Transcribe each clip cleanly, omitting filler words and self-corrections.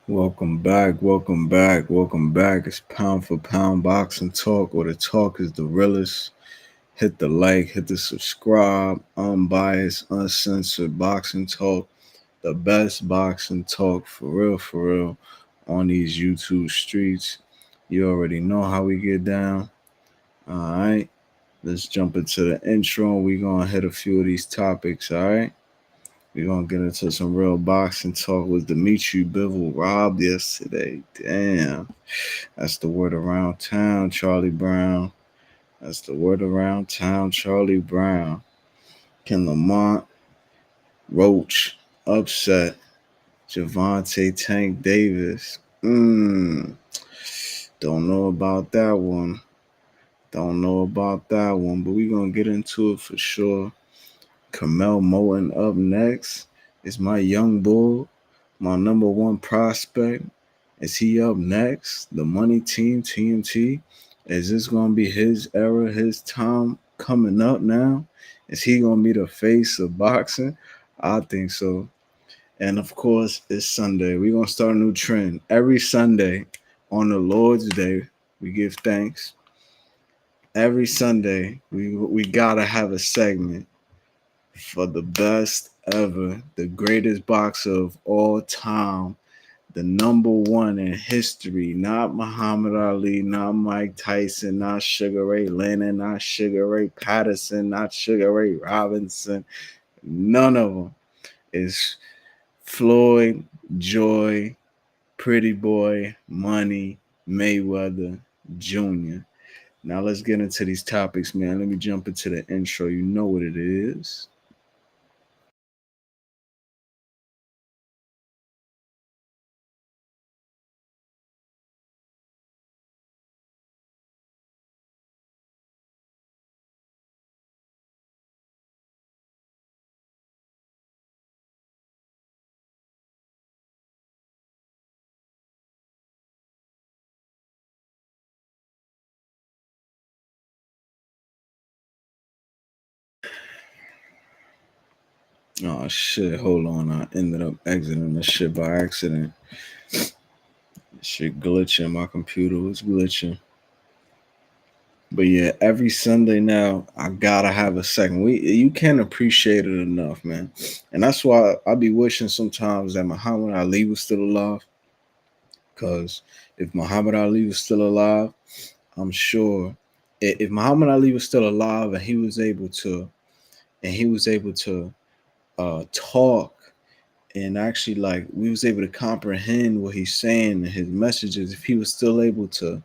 Welcome back, welcome back, welcome back. It's Pound for Pound Boxing Talk, where the talk is the realest. Hit the like, hit the subscribe. Unbiased, uncensored boxing talk. The best boxing talk for real, on these YouTube streets. You already know how we get down. Alright, let's jump into the intro. We're going to hit a few of these topics, alright? We're gonna get into some real boxing talk. Was Dmitry Bivol robbed yesterday? Damn. That's the word around town, Charlie Brown. That's the word around town, Charlie Brown. Can Lamont, Roach, upset Javante Tank Davis? Don't know about that one. Don't know about that one, but we're gonna get into it for sure. Curmel Moton up next. Is my young bull, my number one prospect. Is he up next? The money team, TMT. Is this going to be his era, his time coming up now? Is he going to be the face of boxing? I think so. And of course, it's Sunday. We're going to start a new trend. Every Sunday on the Lord's Day, we give thanks. Every Sunday, we got to have a segment for the best ever, the greatest boxer of all time, the number one in history, not Muhammad Ali, not Mike Tyson, not Sugar Ray Leonard, not Sugar Ray Patterson, not Sugar Ray Robinson. None of them is Floyd, Joy, Pretty Boy, Money, Mayweather, Jr. Now let's get into these topics, man. Let me jump into the intro. You know what it is. Oh shit, hold on. I ended up exiting the shit by accident. Shit glitching. My computer was glitching. But yeah, every Sunday now, I gotta have a second. You can't appreciate it enough, man. And that's why I be wishing sometimes that Muhammad Ali was still alive. Cause if Muhammad Ali was still alive, I'm sure if Muhammad Ali was still alive and he was able to talk and actually like we was able to comprehend what he's saying and his messages, if he was still able to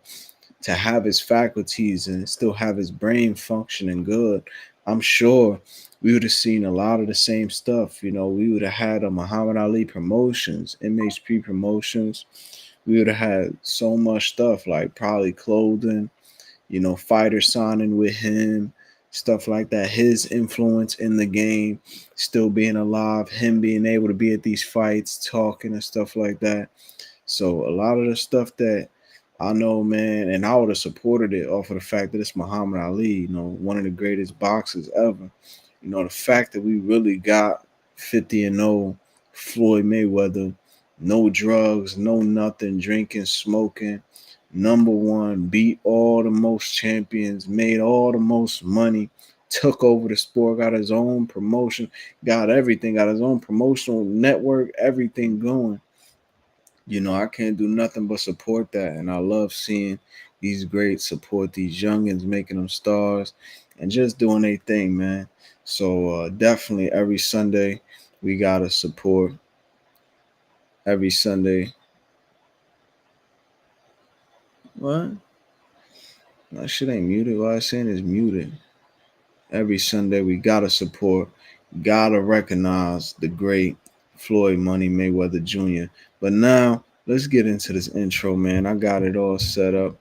have his faculties and still have his brain functioning good, I'm sure we would have seen a lot of the same stuff. You know, we would have had a Muhammad Ali promotions, MHP promotions. We would have had so much stuff like probably clothing, fighter signing with him, stuff like that. His influence in the game, still being alive, him being able to be at these fights, talking and stuff like that. So a lot of the stuff that I know, man, and I would have supported it off of the fact that it's Muhammad Ali, one of the greatest boxers ever. The fact that we really got 50-0 Floyd Mayweather, no drugs, no nothing, drinking, smoking, number one, beat all the most champions, made all the most money, took over the sport, got his own promotion, got everything, got his own promotional network, everything going. I can't do nothing but support that. And I love seeing these greats support these youngins, making them stars and just doing their thing, man. So definitely every Sunday we gotta support. Every Sunday. What? That shit ain't muted. What I'm saying is muted. Every Sunday we gotta support, gotta recognize the great Floyd Money Mayweather Jr. But now let's get into this intro, man. I got it all set up.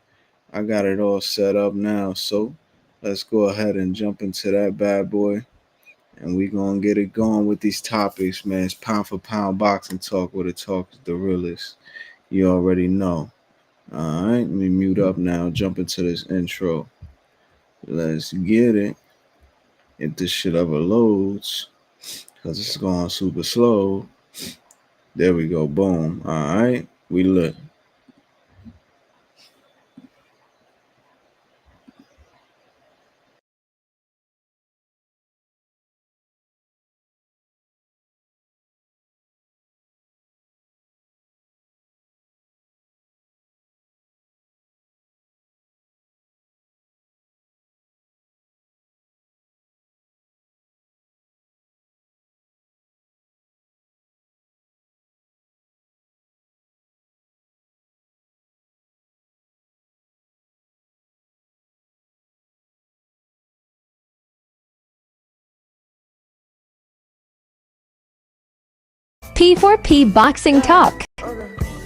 I got it all set up now. So let's go ahead and jump into that bad boy. And we gonna get it going with these topics, man. It's pound for pound boxing talk where the talk is the realest. You already know. Alright, let me mute up now. Jump into this intro. Let's get it. If this shit ever loads, because it's going super slow. There we go. Boom. All right. We look. P4P Boxing Talk.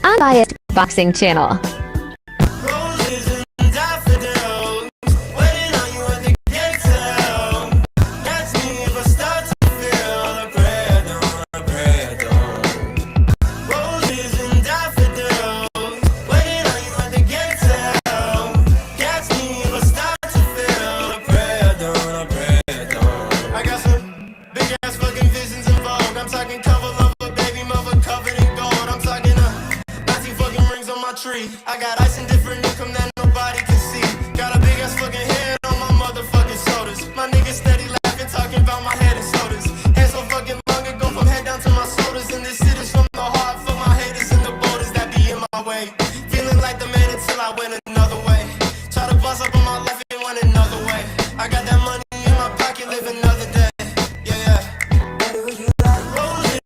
Unbiased Boxing Channel. I got ice and different income that nobody can see. Got a big ass fucking head on my motherfucking shoulders. My niggas steady laughing, talking about my head and shoulders. Hands so fucking long, it go from head down to my shoulders. And this shit is from the heart for my haters and the boulders that be in my way. Feeling like the man until I went another way. Try to bust up on my life and went another way. I got that money in my pocket, live another day. Yeah, yeah. Rolling.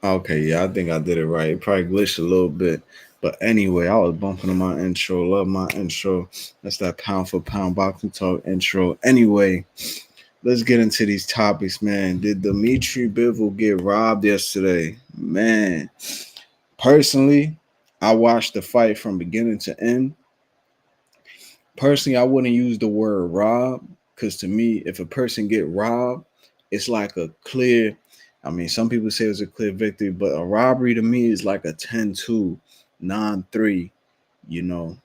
Okay, yeah, I think I did it right. It probably glitched a little bit. But anyway, I was bumping on my intro. Love my intro. That's that pound for pound boxing talk intro. Anyway, let's get into these topics, man. Did Dmitry Bivol get robbed yesterday? Man, personally, I watched the fight from beginning to end. Personally, I wouldn't use the word rob because to me, if a person get robbed, it's like a clear. I mean, some people say it's a clear victory, but a robbery to me is like a 10-2, 9-3, you know,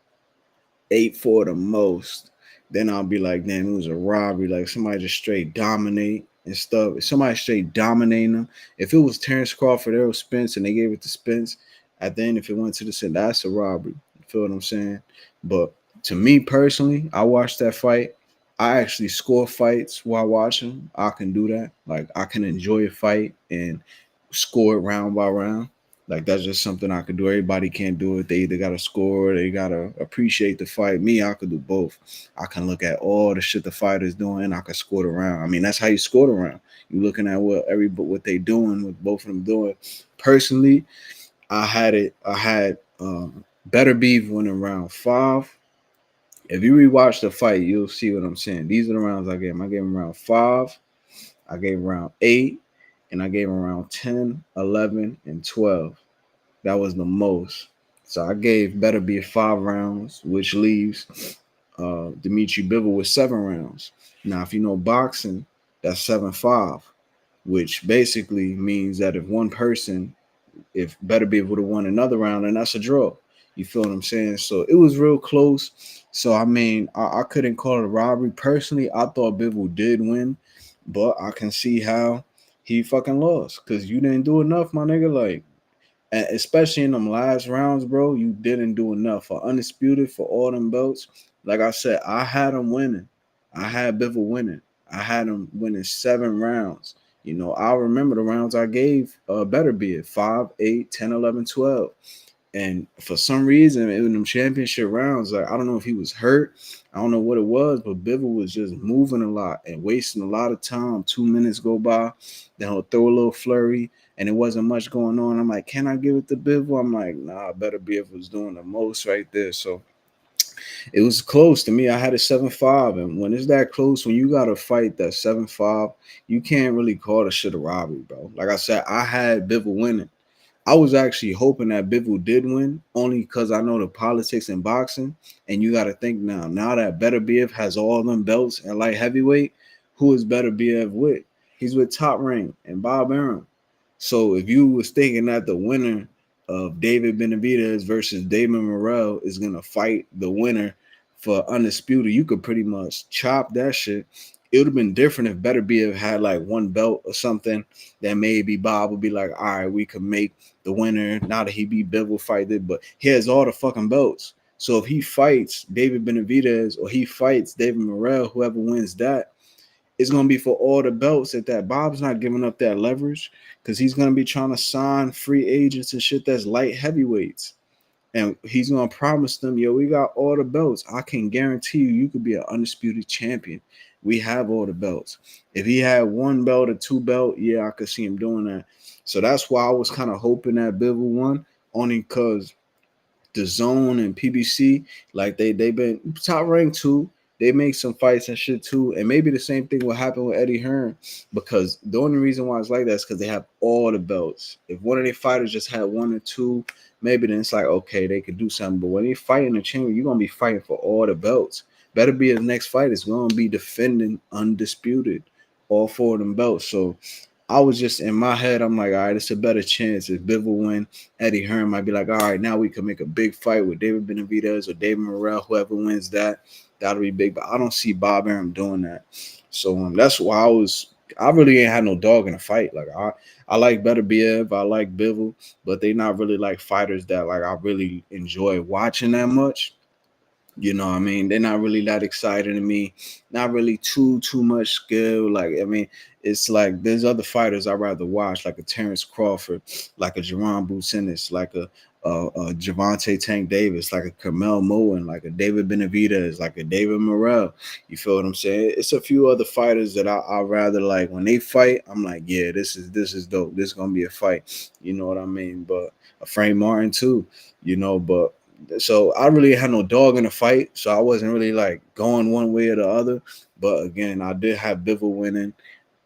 8-4 the most. Then I'll be like, damn, it was a robbery. Like somebody just straight dominate and stuff. If somebody straight dominating them, if it was Terrence Crawford, Errol Spence, and they gave it to Spence, at the end, if it went to the center, that's a robbery. You feel what I'm saying? But to me personally, I watched that fight. I actually score fights while watching. I can do that. Like I can enjoy a fight and score it round by round. Like that's just something I could do. Everybody can't do it. They either gotta score, or they gotta appreciate the fight. Me, I could do both. I can look at all the shit the fighter's doing. And I can score the round. I mean, that's how you score the round. You looking at what they doing, what both of them doing. Personally, I had it. I had Better Beef winning round 5. If you rewatch the fight, you'll see what I'm saying. These are the rounds I gave him. I gave him round 5. I gave him round 8, and I gave him around 10, 11, and 12. That was the most. So I gave Better Be 5 rounds, which leaves Dmitry Bivol with 7 rounds. Now, if you know boxing, that's 7-5, which basically means that if Better Be would have won another round, then that's a draw. You feel what I'm saying? So it was real close. So I mean, I couldn't call it a robbery. Personally, I thought Bivol did win, but I can see how he fucking lost because you didn't do enough, my nigga. Like, and especially in them last rounds, bro, you didn't do enough for undisputed for all them belts. Like I said, I had him winning. I had Bivol winning. I had him winning 7 rounds. You know, I remember the rounds I gave Better Be it 5, 8, 10, 11, 12. And for some reason, in them championship rounds, like I don't know if he was hurt, I don't know what it was, but Bivol was just moving a lot and wasting a lot of time. 2 minutes go by, then he'll throw a little flurry, and it wasn't much going on. I'm like, can I give it to Bivol? I'm like, nah, Better Be if was doing the most right there. So it was close to me. I had a 7-5, and when it's that close, when you got to fight that 7-5, you can't really call the shit a robbery, bro. Like I said, I had Bivol winning. I was actually hoping that Bivol did win, only because I know the politics in boxing. And you got to think now that Better Biev has all them belts at light heavyweight, who is Better Biev with? He's with Top Rank and Bob Arum. So if you was thinking that the winner of David Benavidez versus Damon Morrell is gonna fight the winner for undisputed, you could pretty much chop that shit. It would have been different if Better Biev had like one belt or something that maybe Bob would be like, all right, we could make the winner now that he beat Bivol fight it, but he has all the fucking belts. So if he fights David Benavidez or he fights David Morrell, whoever wins that, it's gonna be for all the belts that Bob's not giving up that leverage because he's gonna be trying to sign free agents and shit that's light heavyweights. And he's gonna promise them, yo, we got all the belts. I can guarantee you could be an undisputed champion. We have all the belts. If he had one belt or two belt, yeah, I could see him doing that. So that's why I was kind of hoping that Bivol won, only because the Zone and PBC, like they been top ranked too. They make some fights and shit too, and maybe the same thing will happen with Eddie Hearn because the only reason why it's like that is because they have all the belts. If one of their fighters just had one or two, maybe then it's like okay, they could do something. But when they fight in the chamber, you're gonna be fighting for all the belts. Better be his next fight is gonna be defending undisputed all four of them belts. So I was just in my head, I'm like, all right, it's a better chance if Bivol win. Eddie Hearn might be like, all right, now we can make a big fight with David Benavidez or David Morrell, whoever wins that, that'll be big. But I don't see Bob Arum doing that. So that's why I really ain't had no dog in the fight. Like I like Better Biev, I like Bivol, but they not really like fighters that like I really enjoy watching that much. You know what I mean? They're not really that excited to me. Not really too much skill. Like, I mean, it's like there's other fighters I'd rather watch, like a Terrence Crawford, like a Jerron Businis, like a Javante Tank Davis, like a Curmel Moton, like a David Benavidez, like a David Morrell. You feel what I'm saying? It's a few other fighters that I rather like when they fight. I'm like, yeah, this is dope. This is gonna be a fight. You know what I mean? But a Frank Martin too. You know, but so I really had no dog in the fight, so I wasn't really like going one way or the other. But again, I did have Bivol winning.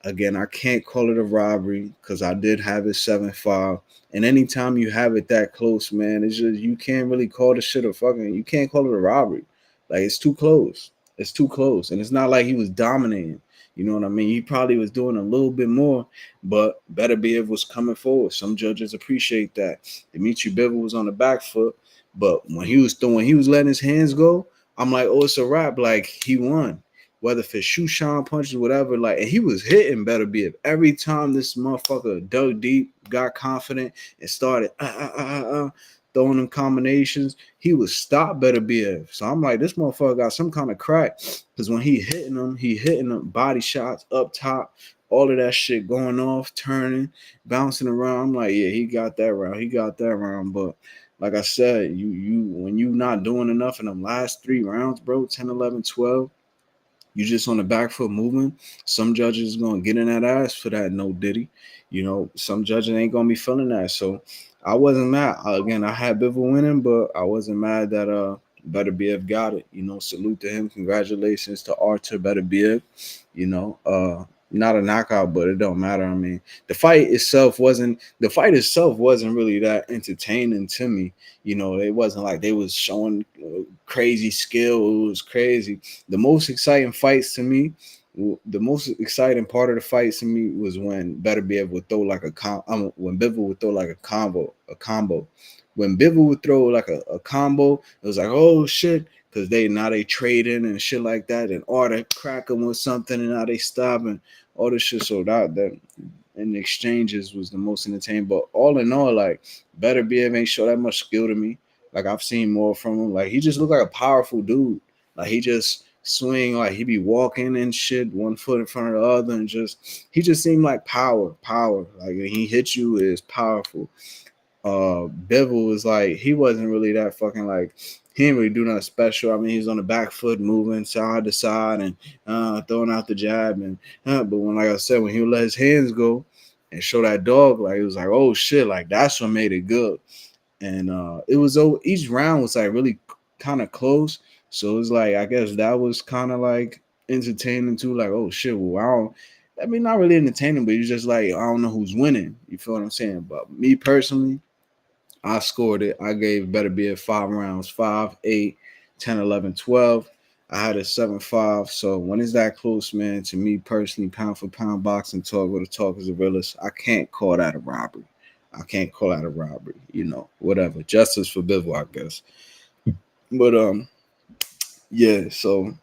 Again, I can't call it a robbery because I did have it 7-5. And anytime you have it that close, man, it's just you can't really call the shit a fucking. You can't call it a robbery. Like it's too close. It's too close, and it's not like he was dominating. You know what I mean? He probably was doing a little bit more, but Better Biev was coming forward. Some judges appreciate that. Dmitry Bivol was on the back foot. But when he was letting his hands go, I'm like, oh, it's a wrap. Like he won. Whether for shoe shine punches, whatever. Like, and he was hitting Better Biev. Every time this motherfucker dug deep, got confident, and started throwing them combinations, he would stop Better Biev. So I'm like, this motherfucker got some kind of crack. Because when he hitting them body shots up top, all of that shit going off, turning, bouncing around. I'm like, yeah, he got that round. He got that round. But like I said, you when you not doing enough in them last 3 rounds, bro, 10, 11, 12, you just on the back foot moving. Some judges gonna get in that ass for that no diddy. You know, some judges ain't gonna be feeling that. So I wasn't mad. Again, I had Bivol winning, but I wasn't mad that Better Biev got it. You know, salute to him. Congratulations to Arthur Better Biev. You know, not a knockout, but it don't matter. I mean, the fight itself wasn't really that entertaining to me. You know, it wasn't like they was showing crazy skill. It was crazy. The most exciting fights to me, the most exciting part of the fights to me was when Better Biev would throw like when Bivol would throw like a combo. When Bivol would throw like a combo, it was like, oh shit, because they trading and shit like that, and or they crack them with something, and now they stopping all this shit. So that in the exchanges was the most entertaining. But all in all, like Better Biev ain't show that much skill to me. Like I've seen more from him. Like he just looked like a powerful dude. Like he just swing, like he be walking and shit, one foot in front of the other, and he just seemed like power. Like when he hit you is powerful. Bivol was like he wasn't really that fucking like he didn't really do nothing special. I mean, he was on the back foot moving side to side and throwing out the jab and but when like I said, when he would let his hands go and show that dog, like it was like, oh shit, like that's what made it good. And it was each round was like really kind of close. So it was like I guess that was kind of like entertaining too. Like, oh shit, well, I mean, not really entertaining, but you're just like, I don't know who's winning. You feel what I'm saying? But me personally, I scored it. I gave Better Be at 5 rounds, 5, 8, 10, 11, 12. I had a 7-5. So when it's that close, man, to me personally, pound for pound boxing talk with the talk is the realest. I can't call that a robbery. I can't call that a robbery. Whatever. Justice for Bivol, I guess. But yeah, so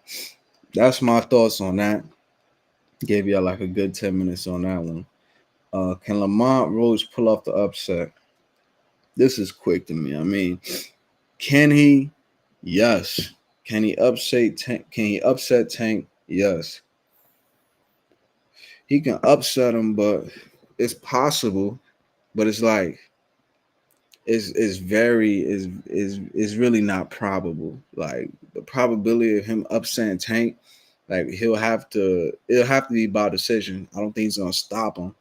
that's my thoughts on that. Gave y'all like a good 10 minutes on that one. Can Lamont Rose pull off the upset? This is quick to me. I mean, can he? Yes. Can he upset Tank? Can he upset Tank? Yes. He can upset him, but it's possible. But it's like it's very is really not probable. Like the probability of him upsetting Tank, like it'll have to be by decision. I don't think he's gonna stop him.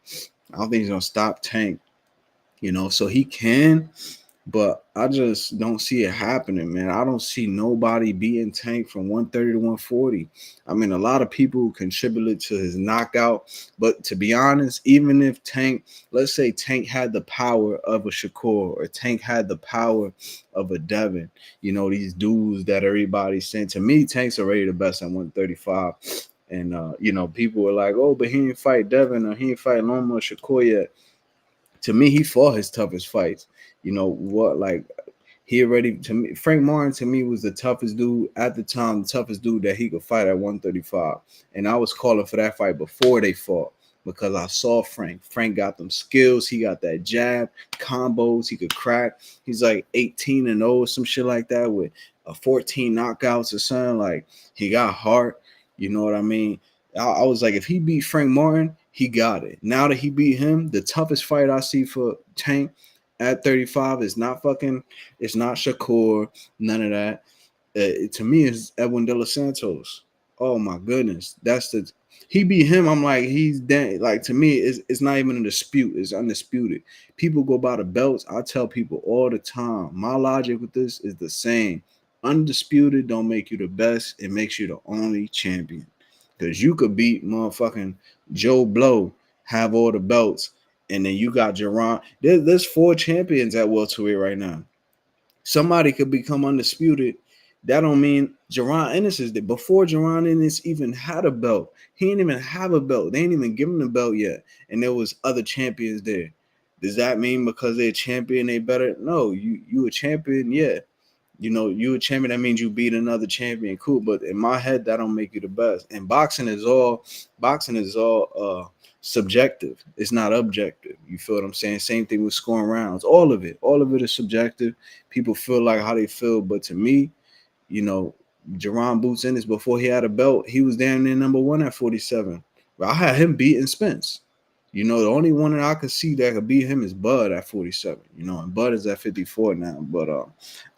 I don't think he's gonna stop Tank. So he can, but I just don't see it happening, man. I don't see nobody beating Tank from 130 to 140. I mean, a lot of people contributed to his knockout, but to be honest, even if Tank, let's say Tank had the power of a Shakur or Tank had the power of a Devin, these dudes that everybody's saying, to me, Tank's already the best at 135. And, people were like, oh, but he didn't fight Devin or he didn't fight Loma or Shakur yet. To me, he fought his toughest fights. Like he already, to me, Frank Martin to me was the toughest dude at the time, the toughest dude that he could fight at 135. And I was calling for that fight before they fought because I saw Frank. Frank got them skills. He got that jab, combos he could crack. He's like 18-0, some shit like that with 14 knockouts or something. Like he got heart. You know what I mean? I was like, if he beat Frank Martin, he got it. Now that he beat him, the toughest fight I see for Tank at 35 is not it's not Shakur, none of that. To me, it's Edwin De Los Santos. Oh my goodness, he beat him. I'm like, he's dead. Like to me, it's not even a dispute. It's undisputed. People go by the belts. I tell people all the time. My logic with this is the same. Undisputed don't make you the best. It makes you the only champion. Because you could beat motherfucking Joe Blow, have all the belts, and then you got Jerron. There's 4 champions at welterweight right now. Somebody could become undisputed. That don't mean Jerron Ennis is there. Before Jerron Ennis even had a belt, he didn't even have a belt. They ain't even give him the belt yet. And there was other champions there. Does that mean because they're a champion, they better? No, you a champion, yeah. You a champion, that means you beat another champion, cool. But in my head, that don't make you the best. And boxing is all subjective. It's not objective. You feel what I'm saying? Same thing with scoring rounds. All of it is subjective. People feel like how they feel, but to me, Jerron Boots Ennis, before he had a belt, he was damn near number 1 at 47. But I had him beating Spence. The only one that I could see that could beat him is Bud at 47. And Bud is at 54 now. But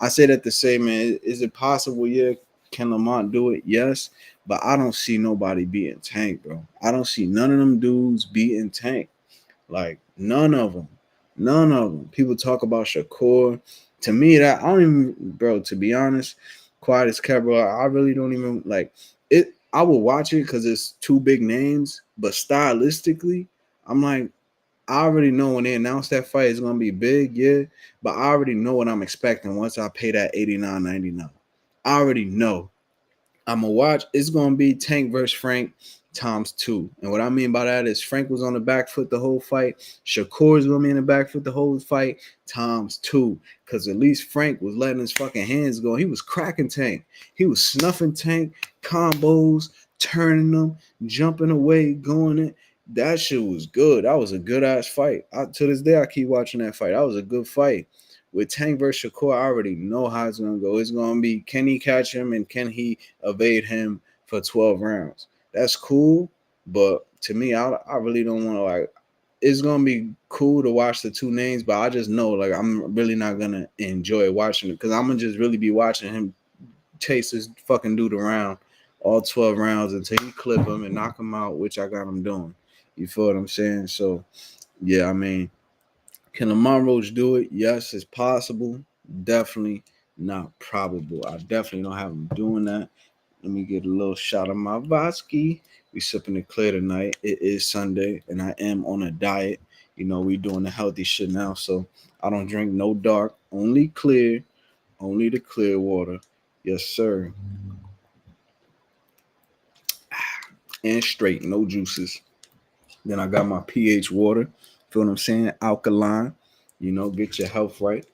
I say that to say, man, is it possible? Yeah. Can Lamont do it? Yes. But I don't see nobody beating Tank, bro. I don't see none of them dudes beating Tank. Like, none of them. None of them. People talk about Shakur. To me, that I don't even, bro, to be honest, quiet as kept, bro, I really don't even like it. I will watch it because it's 2 big names, but stylistically, I'm like, I already know when they announce that fight is gonna be big, yeah. But I already know what I'm expecting once I pay that $89.99. I already know. I'm gonna watch. It's gonna be Tank versus Frank times 2. And what I mean by that is Frank was on the back foot the whole fight. Shakur's gonna be in the back foot the whole fight times 2. Because at least Frank was letting his fucking hands go. He was cracking Tank. He was snuffing Tank, combos, turning them, jumping away, going in. That shit was good. That was a good ass fight. To this day, I keep watching that fight. That was a good fight. With Tank versus Shakur, I already know how it's gonna go. It's gonna be, can he catch him and can he evade him for 12 rounds? That's cool, but to me, I really don't want to like. It's gonna be cool to watch the 2 names, but I just know like I'm really not gonna enjoy watching it because I'm gonna just really be watching him chase this fucking dude around all 12 rounds until he clip him and knock him out, which I got him doing. You feel what I'm saying? So yeah, I mean, can Lamont Roach do it? Yes, it's possible. Definitely not probable. I definitely don't have him doing that. Let me get a little shot of my vodka. We sipping it clear tonight. It is Sunday, and I am on a diet. You know, we doing the healthy shit now, so I don't drink no dark, only clear, only the clear water. Yes, sir. And straight, no juices. Then I got my pH water. Feel what I'm saying? Alkaline. You know, get your health right.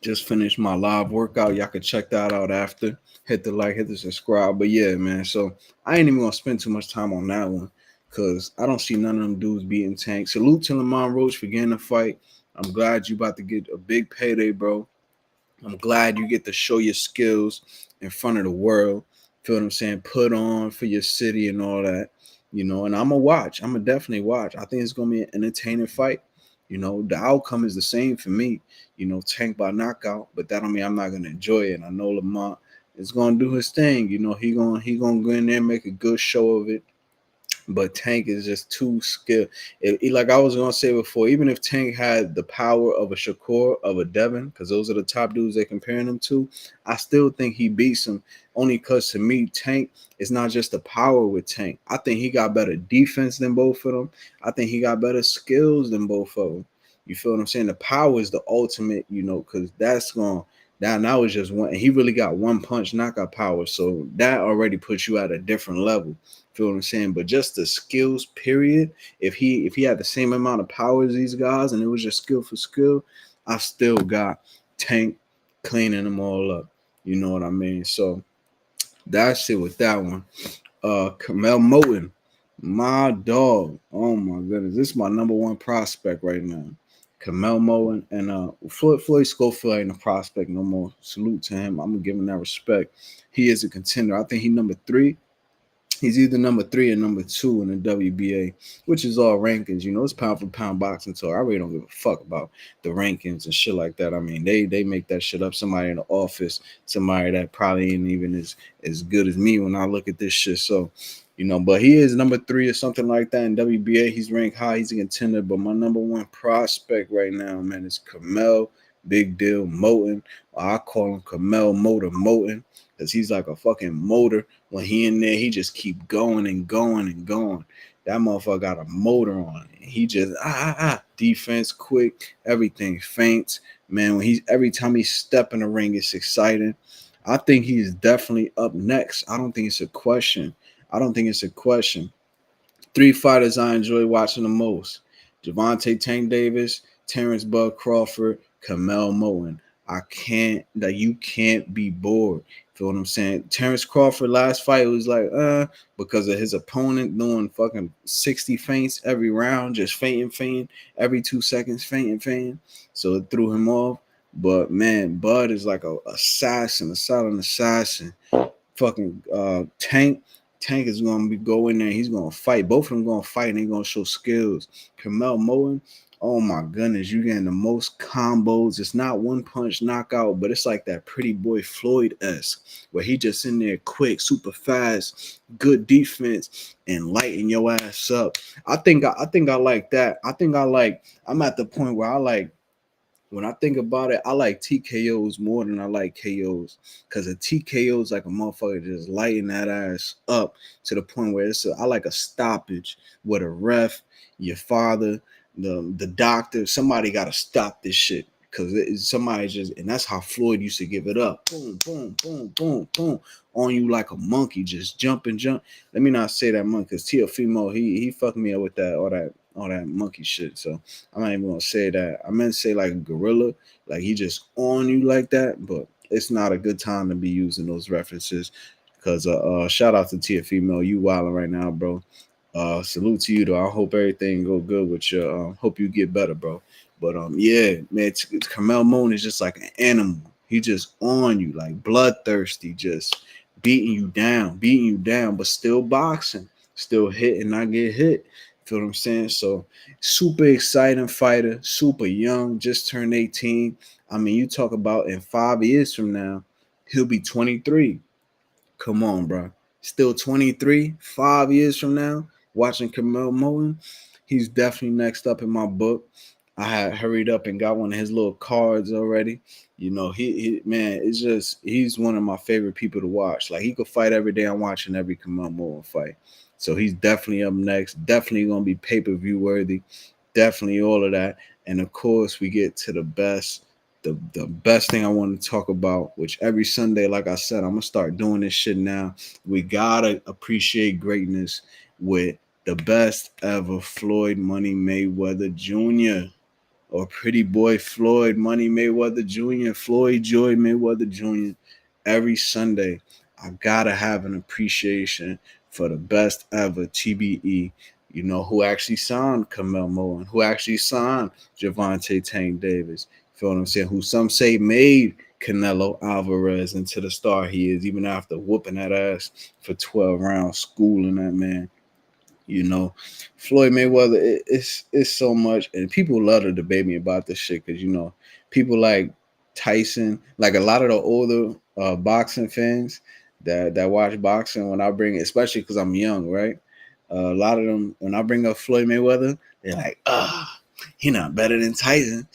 Just finished my live workout. Y'all can check that out after. Hit the like, hit the subscribe. But yeah, man. So I ain't even gonna spend too much time on that one. Cause I don't see none of them dudes beating Tank. Salute to Lamont Roach for getting the fight. I'm glad you about to get a big payday, bro. I'm glad you get to show your skills in front of the world. Feel what I'm saying? Put on for your city and all that. You know, and I'm gonna watch. I'm gonna definitely watch. I think it's gonna be an entertaining fight. You know, the outcome is the same for me. You know, Tank by knockout, but that don't mean I'm not gonna enjoy it. And I know Lamont is gonna do his thing. You know, he gonna go in there and make a good show of it. But Tank is just too skilled. Like I was gonna say before, even if Tank had the power of a Shakur, of a Devin, because those are the top dudes they're comparing him to, I still think he beats him. Only because to me, Tank is not just the power with Tank. I think he got better defense than both of them. I think he got better skills than both of them. You feel what I'm saying? The power is the ultimate, you know, because that's going that was just one. And he really got one punch knockout power, so that already puts you at a different level. Feel what I'm saying? But just the skills, period. If he had the same amount of power as these guys, and it was just skill for skill, I still got Tank cleaning them all up. You know what I mean? So that's it with that one. Curmel Moton, my dog. Oh my goodness, this is my number one prospect right now. Curmel Moton and Floyd Schofield ain't a prospect no more. Salute to him. I'm gonna give him that respect. He is a contender. I think he number 3. He's either number 3 or number 2 in the WBA, which is all rankings. You know, it's pound for pound boxing, so I really don't give a fuck about the rankings and shit like that. I mean, they make that shit up. Somebody in the office, somebody that probably ain't even as good as me when I look at this shit. So, you know, but he is number 3 or something like that in WBA. He's ranked high. He's a contender. But my number one prospect right now, man, is Curmel Big Deal Moton. I call him Curmel Motor Moton because he's like a fucking motor. When he in there, he just keep going and going and going. That motherfucker got a motor on it. He just defense quick, everything faints. Man, when he's every time he step in the ring, it's exciting. I think he's definitely up next. I don't think it's a question. I don't think it's a question. 3 fighters I enjoy watching the most: Javante Tank Davis, Terrence Bud Crawford, Curmel Moton. You can't be bored. Feel what I'm saying? Terrence Crawford last fight was like, because of his opponent doing fucking 60 feints every round, just fainting, every 2 seconds, fainting. So it threw him off. But man, Bud is like a assassin, a silent assassin. Fucking Tank is gonna go in there. He's gonna fight. Both of them gonna fight, and they're gonna show skills. Curmel Moton, oh my goodness, you getting the most combos. It's not one punch knockout, but it's like that pretty boy Floyd-esque, where he just in there quick, super fast, good defense, and lighting your ass up. I think I like that. I'm at the point where I like. When I think about it, I like TKOs more than I like KOs, because a TKO is like a motherfucker just lighting that ass up to the point where I like a stoppage with a ref, your father, the doctor. Somebody got to stop this shit, because somebody just, and that's how Floyd used to give it up. Boom, boom, boom, boom, boom, on you like a monkey, just jump. Let me not say that monkey, because Teofimo, he fucked me up with that, all that monkey shit. So I'm not even gonna say that. I meant to say like a gorilla, like he just on you like that, but it's not a good time to be using those references. Because shout out to Teofimo, you wilding right now, bro. Salute to you though. I hope everything go good with you. Hope you get better, bro. But yeah, man, Curmel Moton is just like an animal. He just on you, like bloodthirsty, just beating you down, but still boxing, still hitting, not get hit. Feel what I'm saying? So super exciting fighter, super young, just turned 18. I mean, you talk about in 5 years from now, he'll be 23. Come on, bro. Still 23, 5 years from now, watching Curmel Moton, he's definitely next up in my book. I had hurried up and got one of his little cards already. You know, he man, it's just he's one of my favorite people to watch. Like he could fight every day. I'm watching every Curmel Moton fight. So he's definitely up next. Definitely gonna be pay-per-view worthy. Definitely all of that. And of course, we get to the best, the best thing I want to talk about, which every Sunday, like I said, I'm gonna start doing this shit now. We gotta appreciate greatness with the best ever Floyd Money Mayweather Jr. or Pretty Boy Floyd Money Mayweather Jr., Floyd Joy Mayweather Jr. Every Sunday, I gotta have an appreciation for the best ever TBE. You know, who actually signed Curmel Moton, who actually signed Javante Tank Davis. Feel what I'm saying? Who some say made Canelo Alvarez into the star he is, even after whooping that ass for 12 rounds, schooling that man. You know, Floyd Mayweather, it's so much, and people love to debate me about this shit because you know, people like Tyson, like a lot of the older boxing fans that watch boxing. When I bring, especially because I'm young, right? A lot of them, when I bring up Floyd Mayweather, they're like, he not better than Tyson,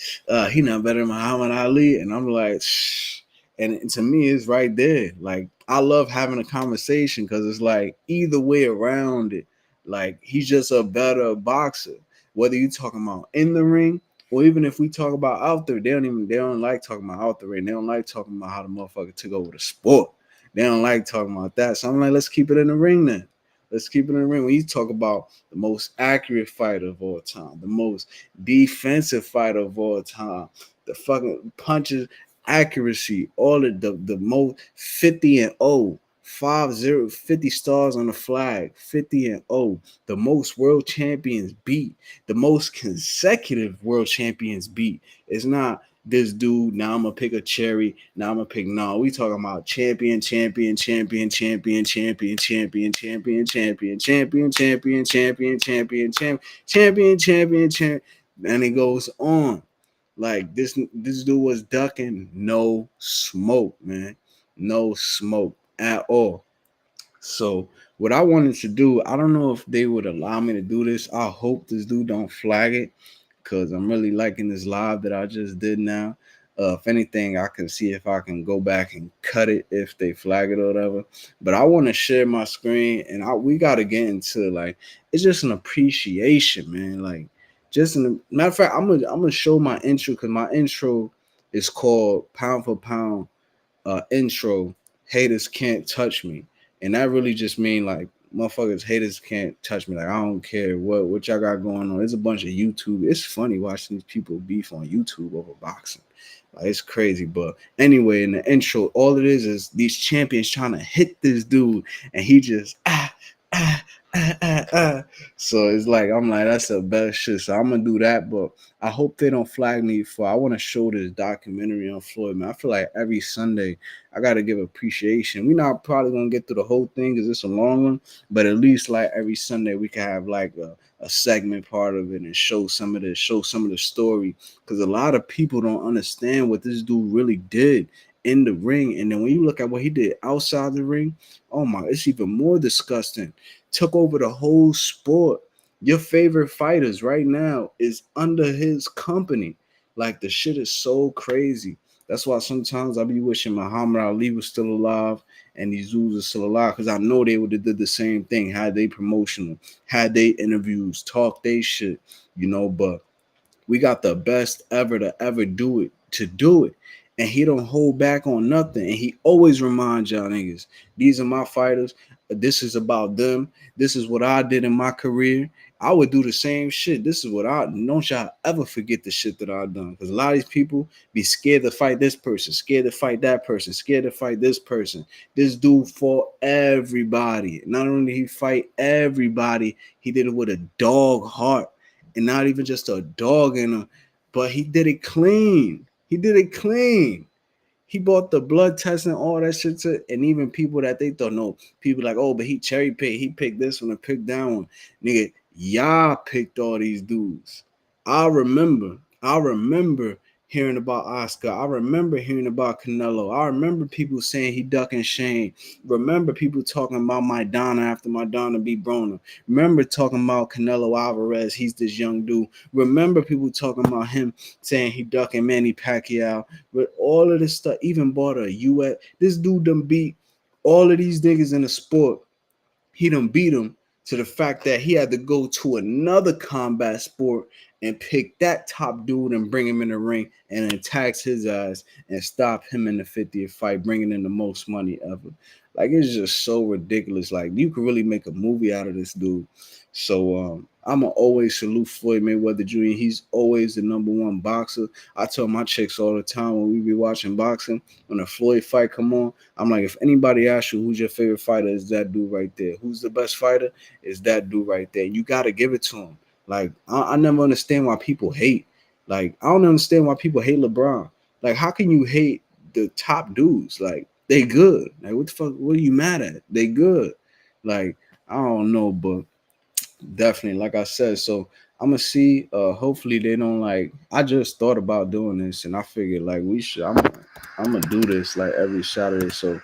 he not better than Muhammad Ali, and I'm like, shh. And to me, it's right there. Like I love having a conversation because it's like either way around it. Like he's just a better boxer. Whether you talking about in the ring or even if we talk about out there, they don't like talking about out the ring. They don't like talking about how the motherfucker took over the sport. They don't like talking about that. So I'm like, let's keep it in the ring then. Let's keep it in the ring. When you talk about the most accurate fighter of all time, the most defensive fighter of all time, the fucking punches accuracy, all of the most 50 and 0, 50, 50 stars on the flag, 50 and 0, the most world champions beat, the most consecutive world champions beat. It's not this dude, now I'm gonna pick a cherry, now I'm gonna pick no. We talking about champion, champion, champion, champion, champion, champion, champion, champion, champion, champion, champion, champion, champion, champion, champion, champion, and it goes on. Like this dude was ducking no smoke, man. No smoke at all. So what I wanted to do, I don't know if they would allow me to do this. I hope this dude don't flag it because I'm really liking this live that I just did now. If anything, I can see if I can go back and cut it if they flag it or whatever. But I want to share my screen, and we got to get into like it's just an appreciation, man. Like just in matter of fact, I'm gonna show my intro because my intro is called Pound for Pound intro. Haters can't touch me, and that really just mean like motherfuckers haters can't touch me. Like I don't care what y'all got going on. There's a bunch of YouTube. It's funny watching these people beef on YouTube over boxing. Like it's crazy. But anyway, in the intro, all it is these champions trying to hit this dude, and he just ah So it's like I'm like that's the best shit. So I'm gonna do that, but I hope they don't flag me for. I want to show this documentary on Floyd, man. I feel like every Sunday I gotta give appreciation. We're not probably gonna get through the whole thing because it's a long one, but at least like every Sunday we can have like a segment part of it and show some of the story because a lot of people don't understand what this dude really did in the ring, and then when you look at what he did outside the ring, oh my, it's even more disgusting. Took over the whole sport. Your favorite fighters right now is under his company. Like the shit is so crazy. That's why sometimes I be wishing Muhammad Ali was still alive and these dudes are still alive because I know they would have did the same thing. Had they promotional, had they interviews, talk they shit, you know. But we got the best ever to ever do it to do it. And he don't hold back on nothing. And he always reminds y'all niggas, these are my fighters. This is about them. This is what I did in my career. I would do the same shit. This is what I don't y'all ever forget the shit that I done. Because a lot of these people be scared to fight this person, scared to fight that person, scared to fight this person. This dude fought everybody. Not only did he fight everybody, he did it with a dog heart. And not even just a dog in him, but he did it clean. He did it clean. He bought the blood test and all that shit to, and even people that they thought no, people like, oh, but he cherry picked. He picked this one and picked that one. Nigga, y'all picked all these dudes. I remember hearing about Oscar. I remember hearing about Canelo. I remember people saying he ducking Shane. Remember people talking about Maidana after Maidana beat Broner. Remember talking about Canelo Alvarez. He's this young dude. Remember people talking about him saying he ducking Manny Pacquiao. But all of this stuff, even bought a US. This dude done beat all of these niggas in the sport. He done beat him to the fact that he had to go to another combat sport and pick that top dude and bring him in the ring and then tax his ass and stop him in the 50th fight, bringing in the most money ever. Like, it's just so ridiculous. Like, you could really make a movie out of this dude. So I'ma always salute Floyd Mayweather Jr. He's always the number one boxer. I tell my chicks all the time when we be watching boxing, when a Floyd fight come on, I'm like, if anybody asks you who's your favorite fighter, it's that dude right there. Who's the best fighter? It's that dude right there. You gotta give it to him. Like, I never understand why people hate. Like, I don't understand why people hate LeBron. Like, how can you hate the top dudes? Like, they good. Like, what the fuck? What are you mad at? They good. Like, I don't know, but definitely, like I said, so I'm gonna see. Hopefully they don't like. I just thought about doing this, and I figured like we should. I'm gonna do this like every Saturday. So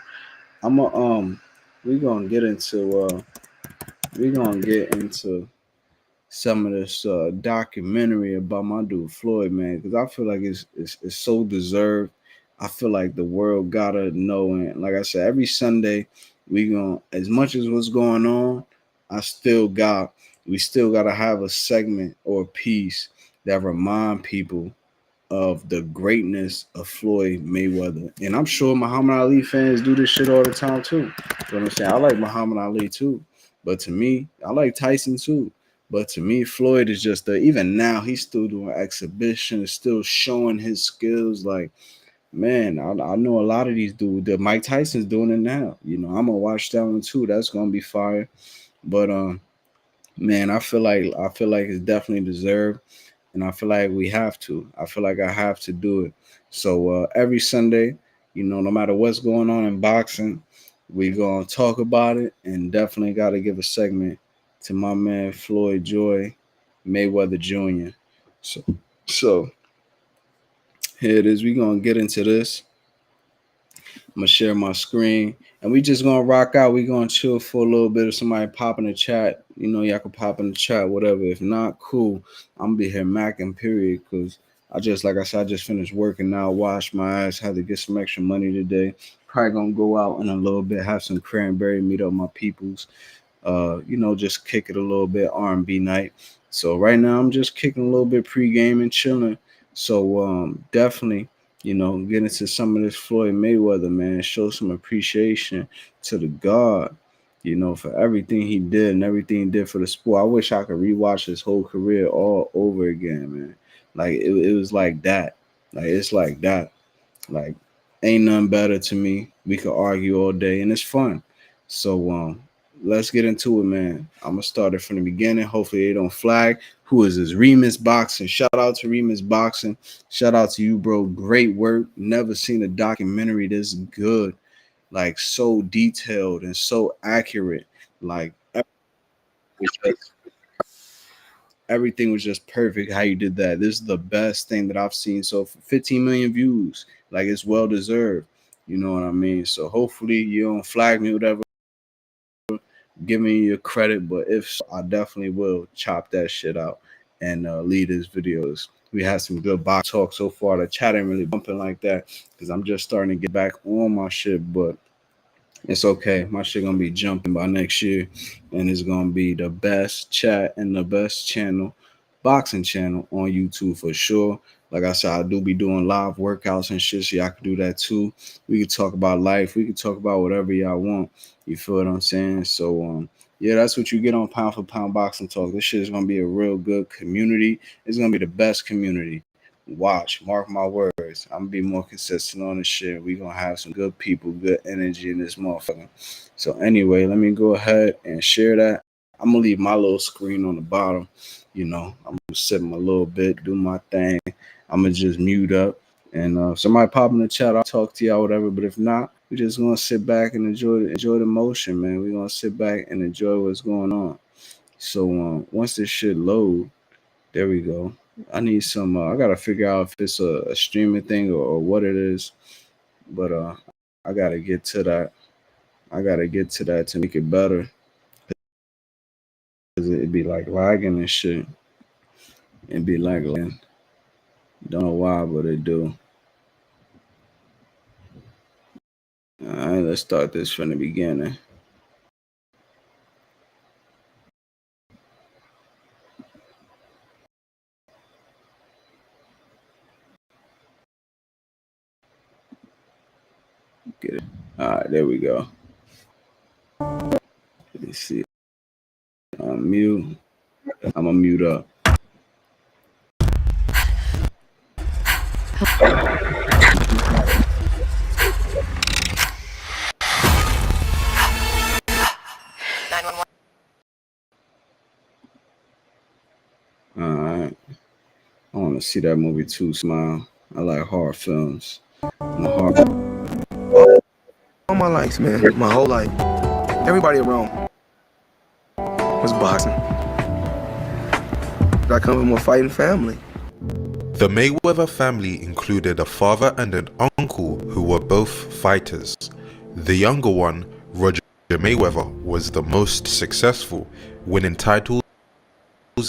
I'm gonna we gonna get into some of this documentary about my dude Floyd, man, because I feel like it's so deserved. I feel like the world gotta know, and like I said, every Sunday we gonna, as much as what's going on, I still got we still gotta have a segment or a piece that remind people of the greatness of Floyd Mayweather. And I'm sure Muhammad Ali fans do this shit all the time too. You know what I'm saying? I like Muhammad Ali too. But to me, I like Tyson too. But to me, Floyd is just even now he's still doing exhibitions, still showing his skills. Like, man, I know a lot of these dudes. That Mike Tyson's doing it now. You know, I'm gonna watch that one too. That's gonna be fire. But man, I feel like it's definitely deserved, and I feel like we have to. I feel like I have to do it. So every Sunday, you know, no matter what's going on in boxing, we gonna talk about it, and definitely got to give a segment to my man Floyd Joy Mayweather Jr. So, so here it is. We gonna get into this. I'm gonna share my screen, and we just gonna rock out. We gonna chill for a little bit. If somebody pop in the chat, you know, y'all can pop in the chat, whatever. If not, cool. I'm gonna be here macking, period. Cause like I said, I just finished working now. Washed my ass. Had to get some extra money today. Probably gonna go out in a little bit, have some cranberry, meet up my peoples. You know, just kick it a little bit, R&B night. So right now I'm just kicking a little bit pregame and chilling. So definitely, you know, get into some of this Floyd Mayweather, man. Show some appreciation to the God, you know, for everything he did and everything he did for the sport. I wish I could rewatch his whole career all over again, man. Like it was like that. Like it's like that. Like ain't nothing better to me. We could argue all day and it's fun. So let's get into it, man. I'm gonna start it from the beginning. Hopefully they don't flag. Who is this? Remus Boxing. Shout out to Remus Boxing. Shout out to you, bro. Great work. Never seen a documentary this good. Like so detailed and so accurate. Like everything was just perfect how you did that. This is the best thing that I've seen. So for 15 million views, like it's well deserved. You know what I mean? So hopefully you don't flag me, whatever. Give me your credit, but if so, I definitely will chop that shit out and lead his videos. We had some good box talk so far. The chat ain't really bumping like that because I'm just starting to get back on my shit, but it's okay. My shit gonna be jumping by next year, and it's gonna be the best chat and the best channel, boxing channel on YouTube for sure. Like I said, I do be doing live workouts and shit, so y'all can do that too. We can talk about life. We can talk about whatever y'all want. You feel what I'm saying? So yeah, that's what you get on Pound for Pound Boxing Talk. This shit is gonna be a real good community. It's gonna be the best community. Watch, mark my words. I'm gonna be more consistent on this shit. We gonna have some good people, good energy in this motherfucker. So anyway, let me go ahead and share that. I'm gonna leave my little screen on the bottom. You know, I'm gonna sit a little bit, do my thing. I'm gonna just mute up, and somebody pop in the chat. I'll talk to y'all, whatever. But if not, we just gonna sit back and enjoy the motion, man. We gonna sit back and enjoy what's going on. So once this shit load, there we go. I need some. I gotta figure out if it's a streaming thing or what it is. But I gotta get to that. I gotta get to that to make it better. Cause it'd be like lagging and shit. It'd be like lagging. Don't know why, but it do. All right, let's start this from the beginning. Get it. All right, there we go. Let me see. Mute. I'm gonna mute up. All right. I want to see that movie too, Smile. I like horror films. I'm a horror. All my life, man. My whole life. Everybody around was boxing. I come from a fighting family. The Mayweather family included a father and an uncle who were both fighters. The younger one, Roger Mayweather, was the most successful, winning titles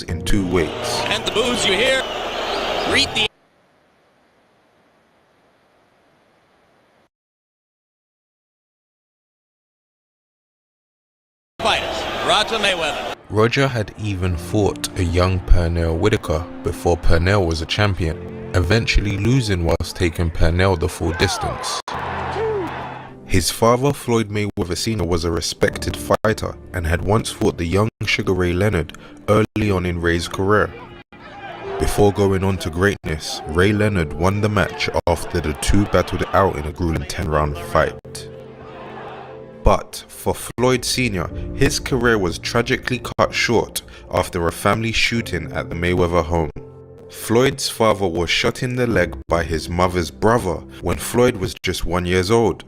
in 2 weights. And the boos you hear, greet the fighters, Roger Mayweather. Roger had even fought a young Pernell Whitaker before Pernell was a champion, eventually losing whilst taking Pernell the full distance. His father, Floyd Mayweather Sr., was a respected fighter and had once fought the young Sugar Ray Leonard early on in Ray's career. Before going on to greatness, Ray Leonard won the match after the two battled it out in a grueling 10-round fight. But for Floyd Sr., his career was tragically cut short after a family shooting at the Mayweather home. Floyd's father was shot in the leg by his mother's brother when Floyd was just 1 year old,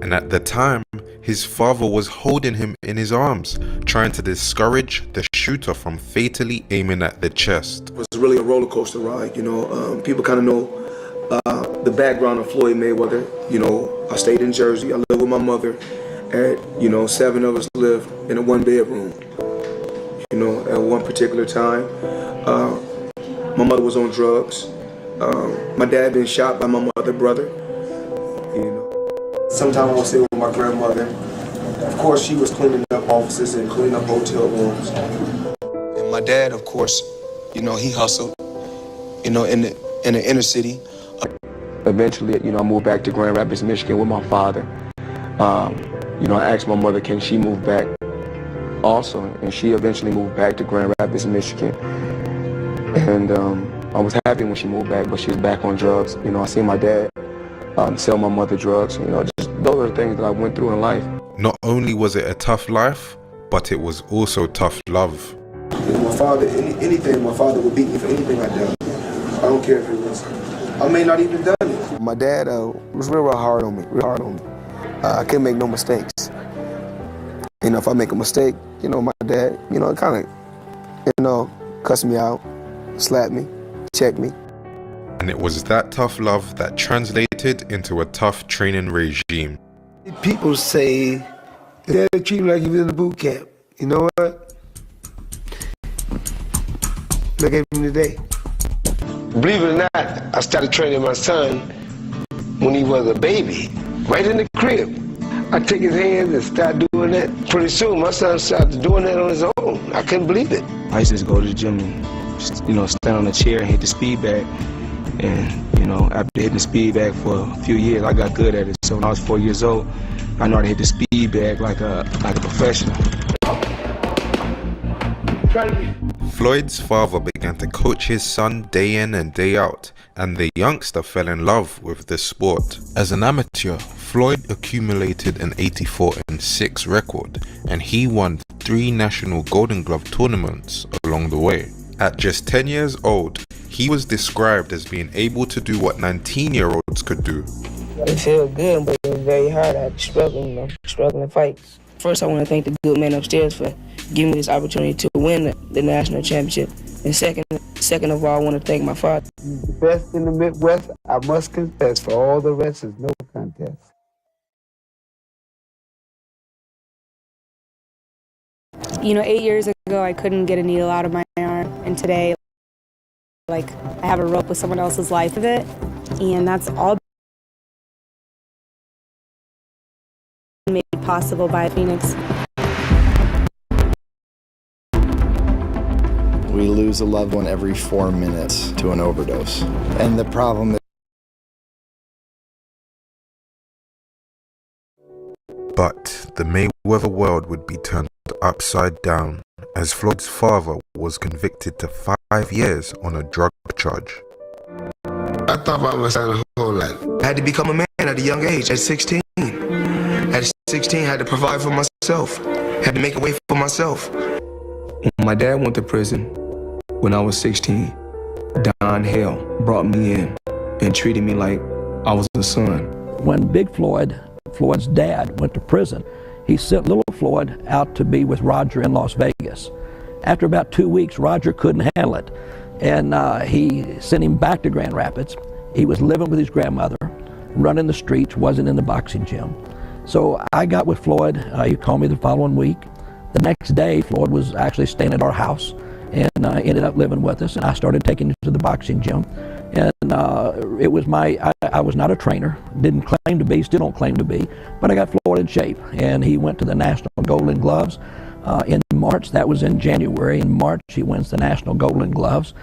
and at the time, his father was holding him in his arms, trying to discourage the shooter from fatally aiming at the chest. It was really a roller coaster ride, you know. People kind of know the background of Floyd Mayweather. You know, I stayed in Jersey. I lived with my mother. 7 of us lived in a 1-bedroom. You know, at one particular time, my mother was on drugs. My dad had been shot by my mother brother. You know, sometimes I would stay with my grandmother. Of course, she was cleaning up offices and cleaning up hotel rooms. And my dad, of course, you know, he hustled. You know, in the inner city. Eventually, you know, I moved back to Grand Rapids, Michigan, with my father. You know, I asked my mother, can she move back also? And she eventually moved back to Grand Rapids, Michigan. And I was happy when she moved back, but she was back on drugs. You know, I seen my dad sell my mother drugs. You know, just those are things that I went through in life. Not only was it a tough life, but it was also tough love. You know, my father, anything, my father would beat me for anything I done. I don't care if it was, I may not even done it. My dad was real hard on me, I couldn't make no mistakes. You know, if I make a mistake, you know, my dad, you know, kind of, you know, cuss me out, slap me, check me. And it was that tough love that translated into a tough training regime. People say, Dad treat me like he was in a boot camp. You know what? Look at him today. Believe it or not, I started training my son when he was a baby, right in the crib. I took his hands and started doing that. Pretty soon, my son started doing that on his own. I couldn't believe it. I used to just go to the gym and just, you know, stand on a chair and hit the speed bag. And, you know, after hitting the speed bag for a few years, I got good at it. So when I was 4 years old, I know how to hit the speed bag like a professional. Floyd's father began to coach his son day in and day out, and the youngster fell in love with the sport. As an amateur, Floyd accumulated an 84-6 record, and he won 3 national Golden Glove tournaments along the way. At just 10 years old, he was described as being able to do what 19-year-olds could do. It felt good, but it was very hard. I had to struggle, you know, struggling fights. First, I want to thank the good man upstairs for giving me this opportunity to win the national championship. And second of all, I want to thank my father. The best in the Midwest, I must confess. For all the rest is no contest. You know, 8 years ago, I couldn't get a needle out of my arm, and today, like, I have a rope with someone else's life of it, and that's all made possible by Phoenix. We lose a loved one every 4 minutes to an overdose. And the problem is, but the Mayweather world would be turned upside down as Floyd's father was convicted to 5 years on a drug charge. I thought about myself a whole lot. I had to become a man at a young age, at 16. At 16, I had to provide for myself. Had to make a way for myself. When my dad went to prison when I was 16, Don Hale brought me in and treated me like I was a son. When Big Floyd, Floyd's dad, went to prison, he sent little Floyd out to be with Roger in Las Vegas. After about 2 weeks, Roger couldn't handle it, and he sent him back to Grand Rapids. He was living with his grandmother, running the streets, wasn't in the boxing gym. So I got with Floyd. He called me the following week. The next day, Floyd was actually staying at our house and ended up living with us, and I started taking him to the boxing gym. And it was I was not a trainer, didn't claim to be, still don't claim to be, but I got Floyd in shape, and he went to the National Golden Gloves in March. That was in January. In March, he wins the National Golden Gloves,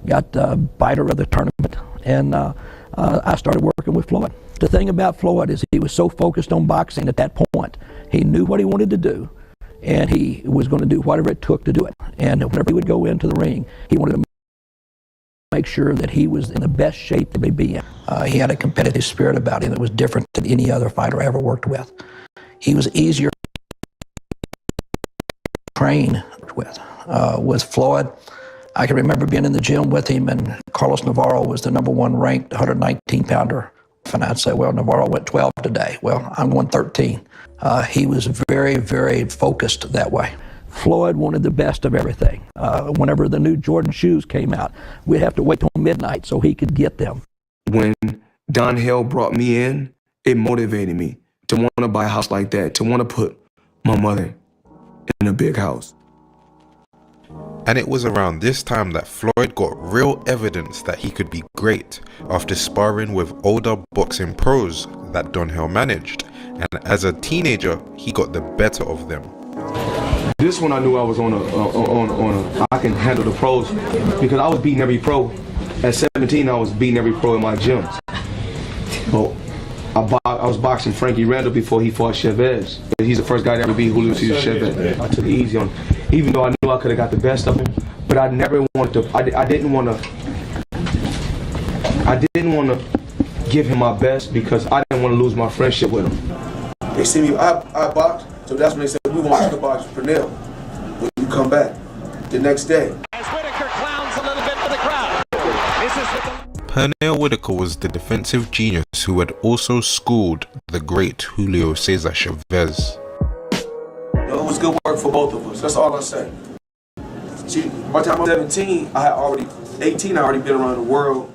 got biter of the tournament, and I started working with Floyd. The thing about Floyd is he was so focused on boxing at that point. He knew what he wanted to do, and he was going to do whatever it took to do it. And whenever he would go into the ring, he wanted to make sure that he was in the best shape to be in. He had a competitive spirit about him that was different than any other fighter I ever worked with. He was easier to train with. With Floyd, I can remember being in the gym with him, and Carlos Navarro was the #1 ranked 119-pounder. And I'd say, well, Navarro went 12 today. Well, I'm going 13. He was very, very focused that way. Floyd wanted the best of everything. Whenever the new Jordan shoes came out, we'd have to wait till midnight so he could get them. When Don Hale brought me in, it motivated me to want to buy a house like that, to want to put my mother in a big house. And it was around this time that Floyd got real evidence that he could be great after sparring with older boxing pros that Don Hale managed. And as a teenager, he got the better of them. This one I knew I was on a I can handle the pros, because I was beating every pro. At 17, I was beating every pro in my gyms. Well, I was boxing Frankie Randall before he fought Chavez. He's the first guy to ever beat Julio Cesar Chavez. I took it easy on him, even though I knew I could have got the best of him. But I never wanted to. I didn't want to give him my best, because I didn't want to lose my friendship with him. They see me, I boxed, so that's when they said, we want you to box with Pernell when you come back the next day. As Whitaker clowns a little bit for the crowd. Pernell Whitaker was the defensive genius who had also schooled the great Julio Cesar Chavez. It was good work for both of us, that's all I say. See, by the time I was 17, I had already been around the world.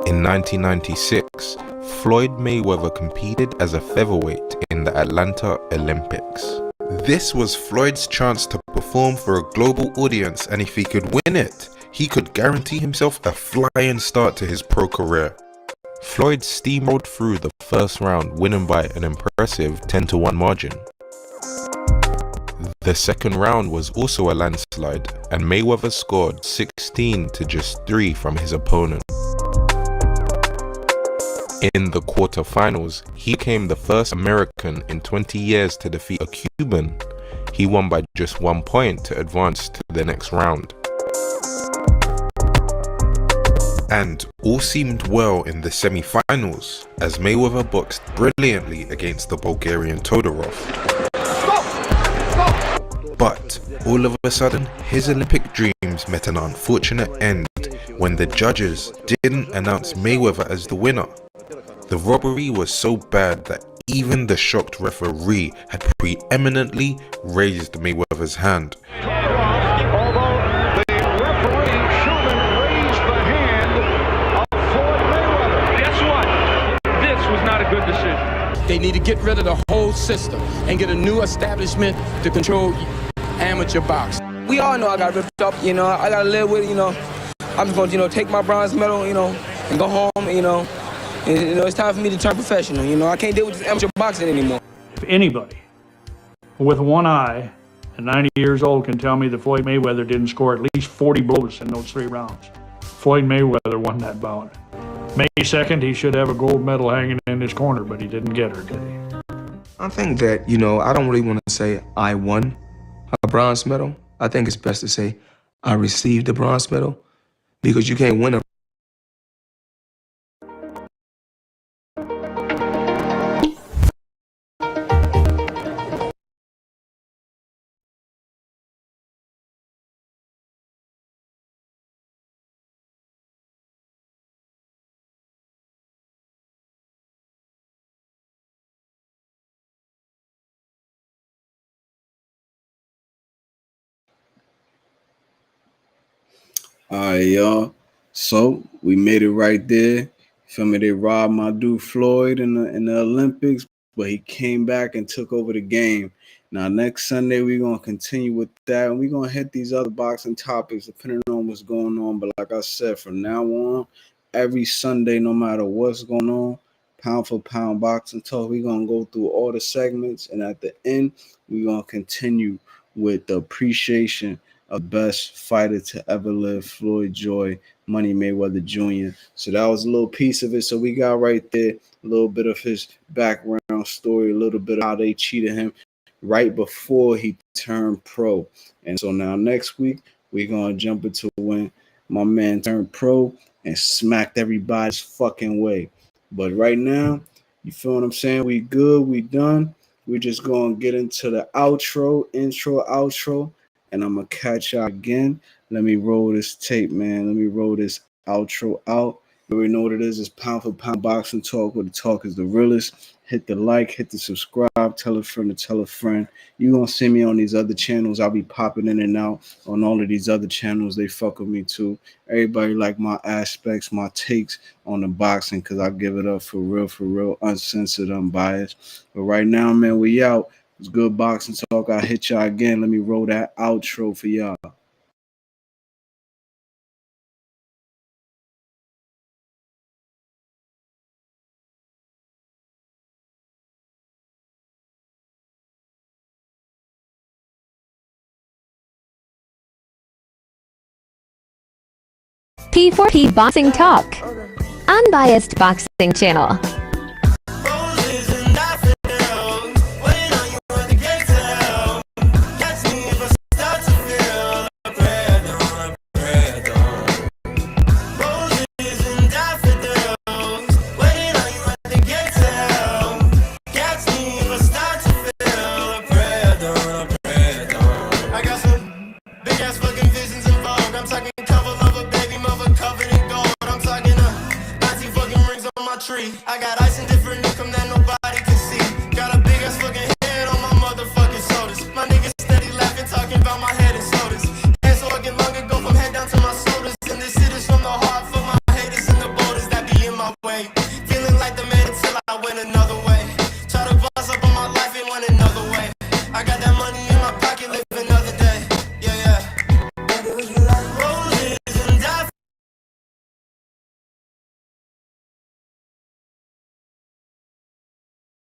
In 1996, Floyd Mayweather competed as a featherweight in the Atlanta Olympics. This was Floyd's chance to perform for a global audience, and if he could win it, he could guarantee himself a flying start to his pro career. Floyd steamrolled through the first round, winning by an impressive 10-1 margin. The second round was also a landslide, and Mayweather scored 16 to just 3 from his opponent. In the quarterfinals, he became the first American in 20 years to defeat a Cuban. He won by just 1 point to advance to the next round. And all seemed well in the semi-finals, as Mayweather boxed brilliantly against the Bulgarian Todorov. But all of a sudden, his Olympic dreams met an unfortunate end when the judges didn't announce Mayweather as the winner. The robbery was so bad that even the shocked referee had preeminently raised Mayweather's hand. good decision. They need to get rid of the whole system and get a new establishment to control amateur boxing. We all know I got ripped up, you know. I got to live with it, you know. I'm just going to, take my bronze medal, and go home, and, it's time for me to turn professional, I can't deal with this amateur boxing anymore. If anybody with one eye and 90 years old can tell me that Floyd Mayweather didn't score at least 40 blows in those 3 rounds, Floyd Mayweather won that bout. May 2nd, he should have a gold medal hanging in his corner, but he didn't get her, did he? I think that, I don't really want to say I won a bronze medal. I think it's best to say I received a bronze medal, because you can't win a All right, y'all. So we made it right there. Feel me? They robbed my dude Floyd in the Olympics, but he came back and took over the game. Now next Sunday we're gonna continue with that, and we're gonna hit these other boxing topics depending on what's going on. But like I said, from now on, every Sunday, no matter what's going on, pound for pound boxing talk, we're gonna go through all the segments, and at the end, we're gonna continue with the appreciation of best fighter to ever live, Floyd Joy Money Mayweather Jr. So that was a little piece of it. So we got right there a little bit of his background story, a little bit of how they cheated him right before he turned pro. And so now next week, we're going to jump into when my man turned pro and smacked everybody's fucking way. But right now, you feel what I'm saying? We good, we done. We're just going to get into the outro, and I'm going to catch y'all again. Let me roll this tape, man. Let me roll this outro out. You already know what it is. It's pound for pound boxing talk, where the talk is the realest. Hit the like, hit the subscribe, tell a friend to tell a friend. You're going to see me on these other channels. I'll be popping in and out on all of these other channels. They fuck with me too. Everybody like my aspects, my takes on the boxing, because I give it up for real, uncensored, unbiased. But right now, man, we out. It's good boxing talk. I'll hit y'all again. Let me roll that outro for y'all. P4P Boxing Talk. Unbiased Boxing Channel.